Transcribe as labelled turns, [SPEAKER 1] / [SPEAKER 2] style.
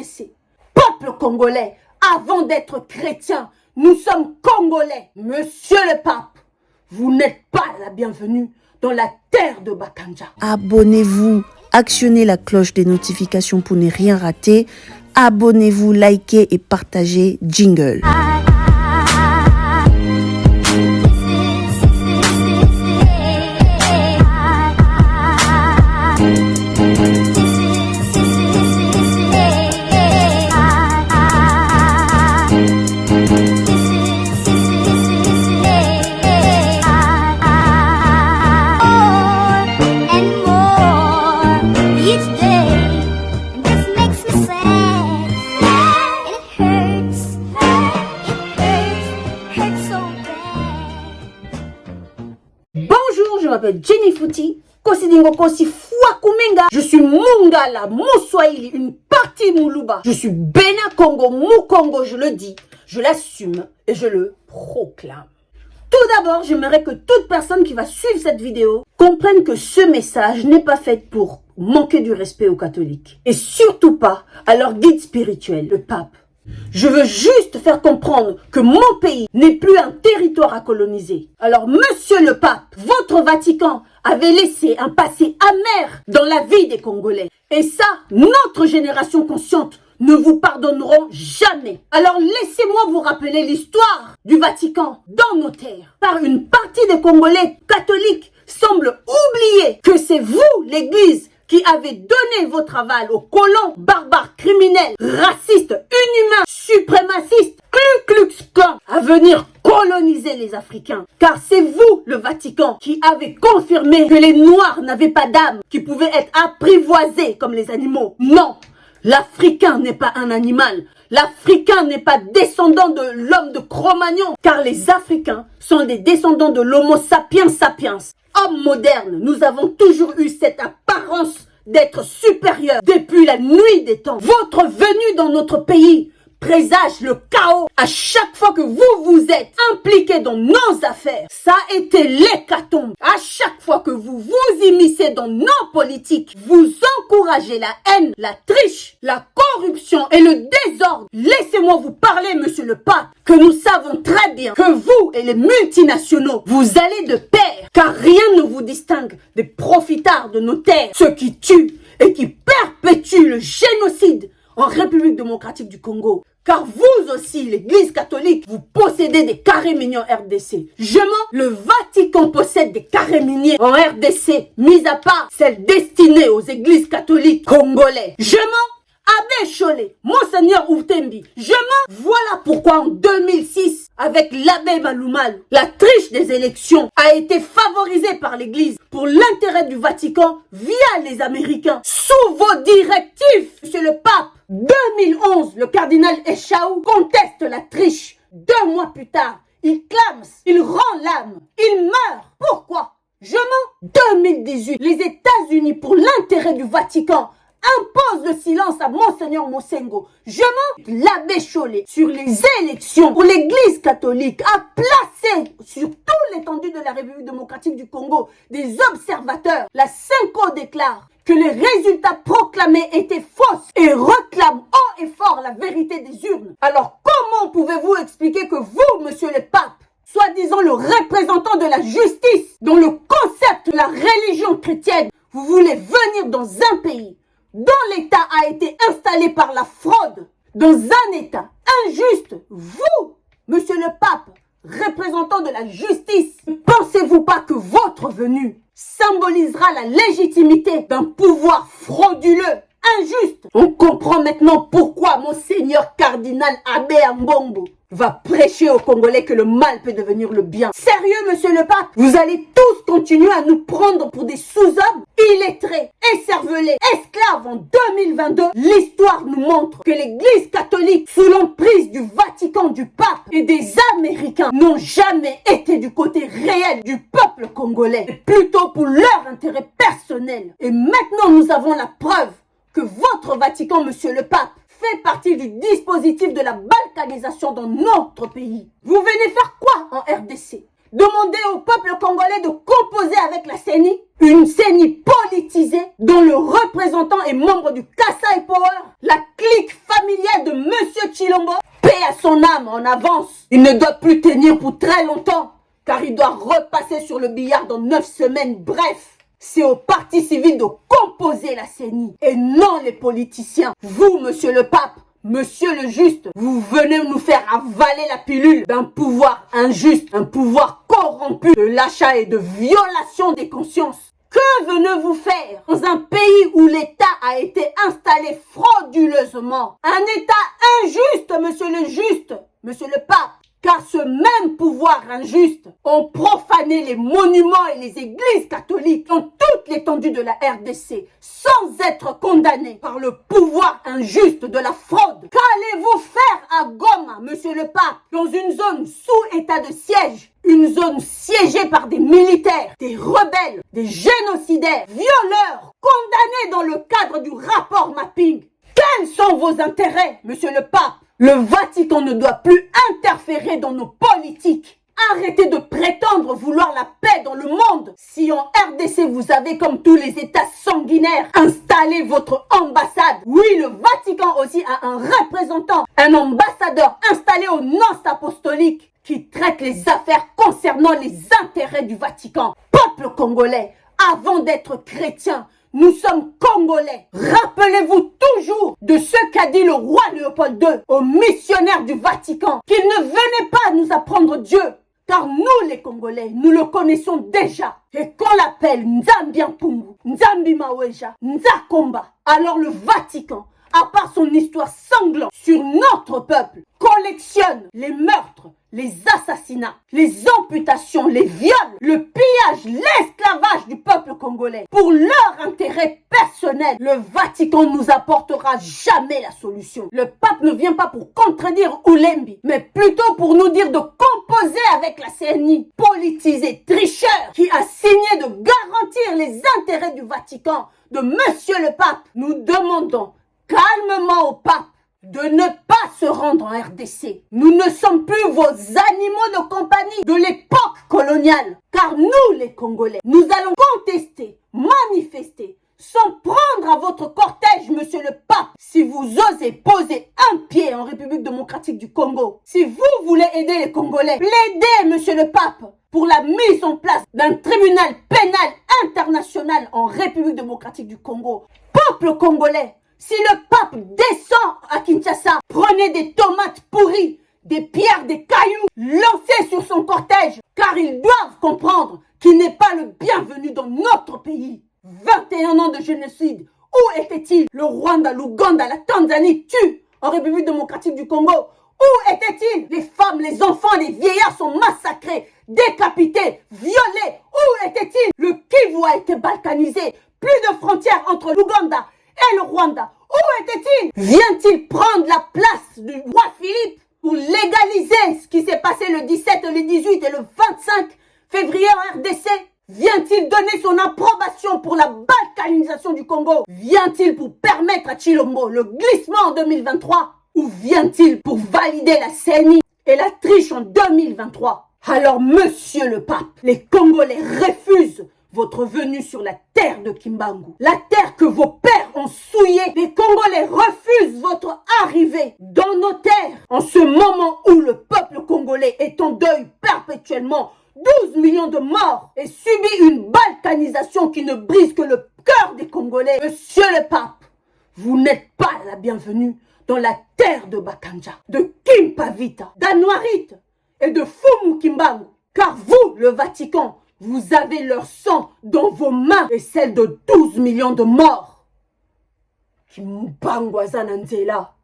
[SPEAKER 1] RDC. Peuple congolais, avant d'être chrétien, nous sommes congolais. Monsieur le pape, vous n'êtes pas la bienvenue dans la terre de Bakanja.
[SPEAKER 2] Abonnez-vous, actionnez la cloche des notifications pour ne rien rater. Abonnez-vous, likez et partagez. Jingle.
[SPEAKER 1] Bonjour, je m'appelle Jenny Fouti. Je suis Mungala, Mouswahili, une partie Moulouba. Je suis Bena Congo, Moukongo, je le dis, je l'assume et je le proclame. Tout d'abord, j'aimerais que toute personne qui va suivre cette vidéo comprenne que ce message n'est pas fait pour manquer du respect aux catholiques. Et surtout pas à leur guide spirituel, le pape. Je veux juste faire comprendre que mon pays n'est plus un territoire à coloniser. Alors, monsieur le pape, votre Vatican avait laissé un passé amer dans la vie des Congolais. Et ça, notre génération consciente ne vous pardonneront jamais. Alors, laissez-moi vous rappeler l'histoire du Vatican dans nos terres. Car une partie des Congolais catholiques semble oublier que c'est vous, l'Église, qui avez donné votre aval aux colons barbares, criminels, racistes, inhumains, suprémacistes, Ku Klux Klan, à venir coloniser les Africains. Car c'est vous, le Vatican, qui avez confirmé que les Noirs n'avaient pas d'âme, qui pouvaient être apprivoisés comme les animaux. Non, l'Africain n'est pas un animal. L'Africain n'est pas descendant de l'homme de Cro-Magnon, car les Africains sont des descendants de l'Homo sapiens sapiens. Hommes modernes, nous avons toujours eu cette apparence d'être supérieurs depuis la nuit des temps. Votre venue dans notre pays présage le chaos. À chaque fois que vous vous êtes impliqués dans nos affaires, ça a été l'hécatombe. À chaque fois que vous vous immiscez dans nos politiques, vous encouragez la haine, la triche, la corruption et le désordre. Laissez-moi vous parler, monsieur le pape, que nous savons très bien que vous et les multinationaux, vous allez de pair, car rien ne vous distingue des profitards de nos terres, ceux qui tuent et qui perpétuent le génocide en République démocratique du Congo. Car vous aussi, l'Église catholique, vous possédez des carrés miniers en RDC. Je mens, le Vatican possède des carrés miniers en RDC, mis à part celles destinées aux églises catholiques congolais. Je mens, Abbé Cholé, Monseigneur Outembi, je mens. Voilà pourquoi en 2006, avec l'abbé Maloumal, la triche des élections a été favorisée par l'Église pour l'intérêt du Vatican via les Américains. Sous vos directives, monsieur le pape, 2011, le cardinal Echaou conteste la triche. 2 mois plus tard, il clame, il rend l'âme, il meurt. Pourquoi? Je mens. 2018, les États-Unis, pour l'intérêt du Vatican, impose le silence à Monseigneur Mosengo. Je mens. L'abbé Cholé, sur les élections pour l'Église catholique, a placé sur toute l'étendue de la République démocratique du Congo des observateurs. La Cinco déclare que les résultats proclamés étaient fausses et réclame haut et fort la vérité des urnes. Alors comment pouvez-vous expliquer que vous, monsieur le pape, soi-disant le représentant de la justice, dont le concept de la religion chrétienne, vous voulez venir dans un pays dont l'État a été installé par la fraude, dans un État injuste, vous, monsieur le pape, représentant de la justice, ne pensez-vous pas que votre venue symbolisera la légitimité d'un pouvoir frauduleux, injuste? On comprend maintenant pourquoi Monseigneur cardinal Abbé Ambongo va prêcher aux Congolais que le mal peut devenir le bien. Sérieux, monsieur le pape? Vous allez tous continuer à nous prendre pour des sous-hommes, illettrés, écervelés, esclaves en 2022? L'histoire nous montre que l'Église catholique, sous l'emprise du Vatican, du pape et des Américains, n'ont jamais été du côté réel du peuple congolais, mais plutôt pour leur intérêt personnel. Et maintenant, nous avons la preuve que votre Vatican, monsieur le pape, fait partie du dispositif de la balkanisation dans notre pays. Vous venez faire quoi en RDC? Demander au peuple congolais de composer avec la CENI, une CENI politisée dont le représentant est membre du Kasai Power, la clique familiale de Monsieur Tshilombo, paix à son âme en avance. Il ne doit plus tenir pour très longtemps, car il doit repasser sur le billard dans 9 semaines. Bref, c'est au parti civil de composer la CENI et non les politiciens. Vous, monsieur le pape, monsieur le juste, vous venez nous faire avaler la pilule d'un pouvoir injuste, un pouvoir corrompu de l'achat et de violation des consciences. Que venez-vous faire dans un pays où l'État a été installé frauduleusement? Un État injuste, monsieur le juste, monsieur le pape. Car ce même pouvoir injuste ont profané les monuments et les églises catholiques dans toute l'étendue de la RDC sans être condamnés par le pouvoir injuste de la fraude. Qu'allez-vous faire à Goma, monsieur le pape, dans une zone sous état de siège? Une zone siégée par des militaires, des rebelles, des génocidaires, violeurs, condamnés dans le cadre du rapport mapping. Quels sont vos intérêts, monsieur le pape? Le Vatican ne doit plus interférer dans nos politiques. Arrêtez de prétendre vouloir la paix dans le monde. Si en RDC vous avez, comme tous les États sanguinaires, installé votre ambassade, oui, le Vatican aussi a un représentant, un ambassadeur installé au Nonce apostolique qui traite les affaires concernant les intérêts du Vatican. Peuple congolais, avant d'être chrétien, nous sommes Congolais. Rappelez-vous toujours de ce qu'a dit le roi Léopold II aux missionnaires du Vatican, qu'il ne venait pas nous apprendre Dieu, car nous les Congolais, nous le connaissons déjà. Et qu'on l'appelle Nzambianpungu, Nzambi Maweja, Nzakomba, alors le Vatican, à part son histoire sanglante sur notre peuple, collectionne les meurtres, les assassinats, les amputations, les viols, le pillage, l'esclavage du peuple congolais. Pour leur intérêt personnel, le Vatican nous apportera jamais la solution. Le pape ne vient pas pour contredire Oulembi, mais plutôt pour nous dire de composer avec la CENI, politisé, tricheur, qui a signé de garantir les intérêts du Vatican, de monsieur le pape. Nous demandons calmement au pape de ne pas se rendre en RDC. Nous ne sommes plus vos animaux de compagnie de l'époque coloniale. Car nous, les Congolais, nous allons contester, manifester, s'en prendre à votre cortège, monsieur le pape, si vous osez poser un pied en République démocratique du Congo. Si vous voulez aider les Congolais, plaidez, monsieur le pape, pour la mise en place d'un tribunal pénal international en République démocratique du Congo. Peuple congolais, si le pape descend à Kinshasa, prenez des tomates pourries, des pierres, des cailloux, lancez sur son cortège, car ils doivent comprendre qu'il n'est pas le bienvenu dans notre pays. 21 ans de génocide, où était-il? Le Rwanda, l'Ouganda, la Tanzanie tuent en République démocratique du Congo. Où était-il? Les femmes, les enfants, les vieillards sont massacrés, décapités, violés. Où était-il? Le Kivu a été balkanisé. Plus de frontières entre l'Ouganda et le Rwanda. Où était-il? Vient-il prendre la place du roi Philippe pour légaliser ce qui s'est passé le 17, le 18 et le 25 février en RDC? Vient-il donner son approbation pour la balkanisation du Congo? Vient-il pour permettre à Tshilombo le glissement en 2023? Ou vient-il pour valider la CENI et la triche en 2023? Alors, monsieur le pape, les Congolais refusent votre venue sur la terre de Kimbangu, la terre que vos pères ont souillée. Les Congolais refusent votre arrivée dans nos terres en ce moment où le peuple congolais est en deuil perpétuellement. 12 millions de morts et subit une balkanisation qui ne brise que le cœur des Congolais. Monsieur le pape, vous n'êtes pas la bienvenue dans la terre de Bakanja, de Kimpavita, d'Anouarit et de Fumu Kimbangu. Car vous, le Vatican, vous avez leur sang dans vos mains et celle de 12 millions de morts. Kimbangu Azananzela.